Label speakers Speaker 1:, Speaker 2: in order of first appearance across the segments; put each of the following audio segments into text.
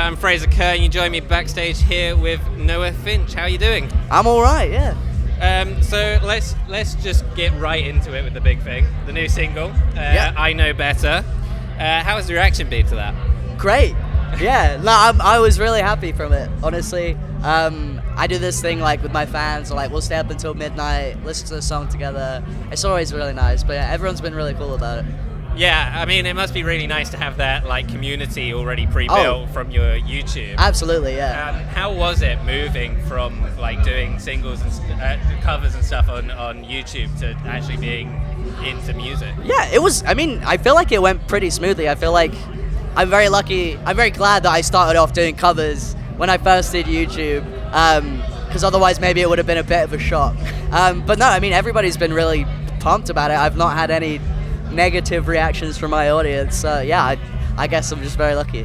Speaker 1: I'm Fraser Kerr, and you join me backstage here with NOAHFINCE. How are you doing?
Speaker 2: I'm all right, yeah.
Speaker 1: So let's just get right into it with the big thing, the new single. I Know Better. How has the reaction been to that?
Speaker 2: Great. Yeah, no, I was really happy from it, honestly. I do this thing like with my fans, like we'll stay up until midnight, listen to the song together. It's always really nice, but yeah, everyone's been really cool about it.
Speaker 1: Yeah, I mean, it must be really nice to have that like community already pre-built from your YouTube.
Speaker 2: Absolutely, yeah.
Speaker 1: How was it moving from like doing singles and covers and stuff on YouTube to actually being into music?
Speaker 2: Yeah, it was, I mean, I feel like it went pretty smoothly. I feel like I'm very lucky, I'm very glad that I started off doing covers when I first did YouTube, because otherwise maybe it would have been a bit of a shock. But no, I mean, everybody's been really pumped about it. I've not had any negative reactions from my audience. Yeah, I guess I'm just very lucky.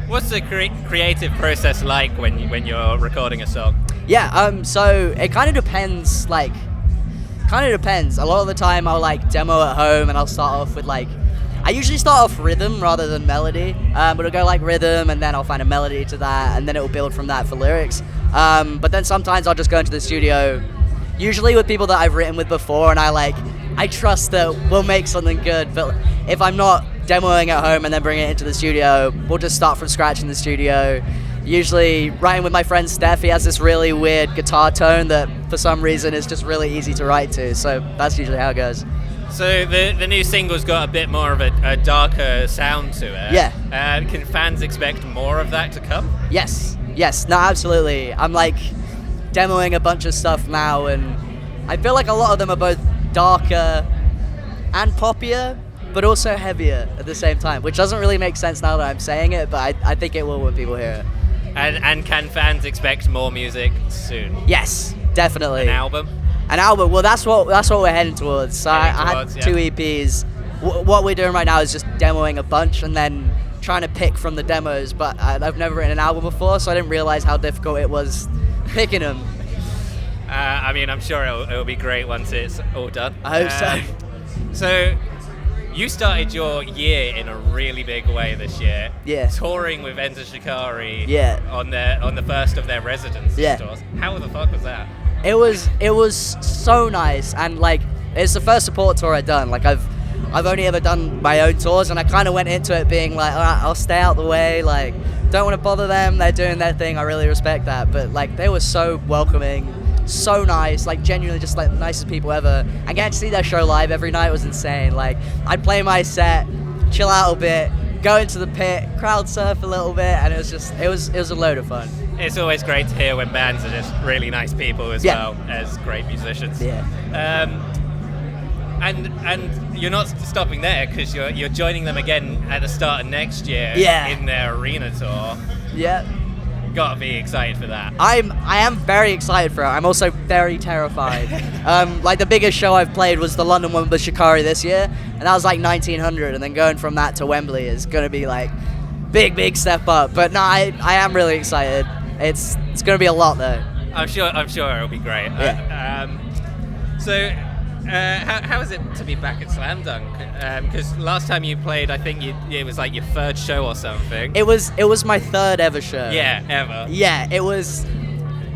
Speaker 1: What's the creative process like when you're recording a song?
Speaker 2: Yeah, so it kind of depends, A lot of the time I'll like demo at home and I'll start off with I usually start off rhythm rather than melody, but it'll go like rhythm and then I'll find a melody to that and then it'll build from that for lyrics. But then sometimes I'll just go into the studio, usually with people that I've written with before, and I trust that we'll make something good. But if I'm not demoing at home and then bringing it into the studio, we'll just start from scratch in the studio. Usually writing with my friend Steph, he has this really weird guitar tone that for some reason is just really easy to write to, so that's usually how it goes.
Speaker 1: So the new single's got a bit more of a darker sound to it.
Speaker 2: Yeah.
Speaker 1: Can fans expect more of that to come?
Speaker 2: Yes, no, absolutely. I'm demoing a bunch of stuff now, and I feel like a lot of them are both darker and poppier, but also heavier at the same time, which doesn't really make sense now that I'm saying it, but I think it will when people hear it.
Speaker 1: And can fans expect more music soon?
Speaker 2: Yes, definitely.
Speaker 1: An album?
Speaker 2: An album. Well, that's what we're heading towards. So I had 2 EPs. What we're doing right now is just demoing a bunch and then trying to pick from the demos. But I've never written an album before, so I didn't realize how difficult it was picking them.
Speaker 1: I mean, I'm sure it'll be great once it's all done.
Speaker 2: I hope so.
Speaker 1: So you started your year in a really big way this year.
Speaker 2: Yeah. Touring
Speaker 1: with Enter Shikari.
Speaker 2: Yeah.
Speaker 1: On the first of their residency tours. How the fuck was that?
Speaker 2: It was so nice, and it's the first support tour I've done. I've only ever done my own tours, and I kind of went into it being like, all right, I'll stay out the way, don't want to bother them, they're doing their thing, I really respect that. But they were so welcoming, so nice, genuinely just the nicest people ever. And getting to see their show live every night was insane. I'd play my set, chill out a bit, go into the pit, crowd surf a little bit, and it was a load of fun.
Speaker 1: It's always great to hear when bands are just really nice people as well as great musicians.
Speaker 2: Yeah.
Speaker 1: And you're not stopping there, because you're joining them again at the start of next year in their arena tour.
Speaker 2: Yeah.
Speaker 1: Gotta be excited for that.
Speaker 2: I am very excited for it. I'm also very terrified. The biggest show I've played was the London one with Shikari this year, and that was 1,900, and then going from that to Wembley is gonna be big step up. But no, I am really excited. It's gonna be a lot though.
Speaker 1: I'm sure it'll be great.
Speaker 2: Yeah.
Speaker 1: How is it to be back at Slam Dunk? Because last time you played, I think it was your third show or something.
Speaker 2: It was my 3rd ever show.
Speaker 1: Yeah, ever.
Speaker 2: Yeah, it was.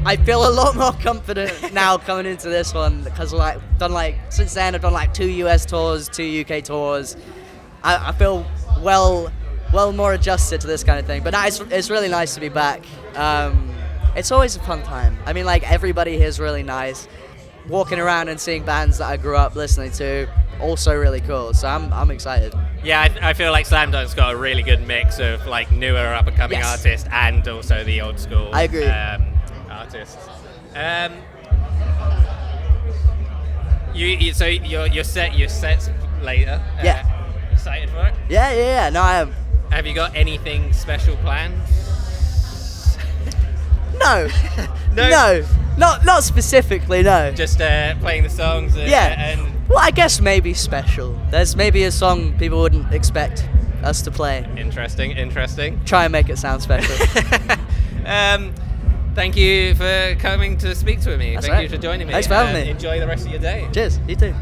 Speaker 2: I feel a lot more confident now coming into this one, because since then I've done 2 US tours, 2 UK tours. I feel well more adjusted to this kind of thing. But no, it's really nice to be back. It's always a fun time. I mean, everybody here is really nice. Walking around and seeing bands that I grew up listening to, also really cool. So I'm excited.
Speaker 1: Yeah, I feel like Slam Dunk's got a really good mix of newer up and coming artists and also the old school.
Speaker 2: I agree.
Speaker 1: Artists. So your set's later. Excited for it?
Speaker 2: Yeah. No, I am.
Speaker 1: Have you got anything special planned?
Speaker 2: No. No. Not specifically, no.
Speaker 1: Just playing the songs and
Speaker 2: well, I guess maybe special. There's maybe a song people wouldn't expect us to play.
Speaker 1: Interesting.
Speaker 2: Try and make it sound special.
Speaker 1: Thank you for coming to speak to me.
Speaker 2: That's
Speaker 1: Thank
Speaker 2: right.
Speaker 1: you for joining me.
Speaker 2: Thanks for having me.
Speaker 1: Enjoy the rest of your day.
Speaker 2: Cheers, you too.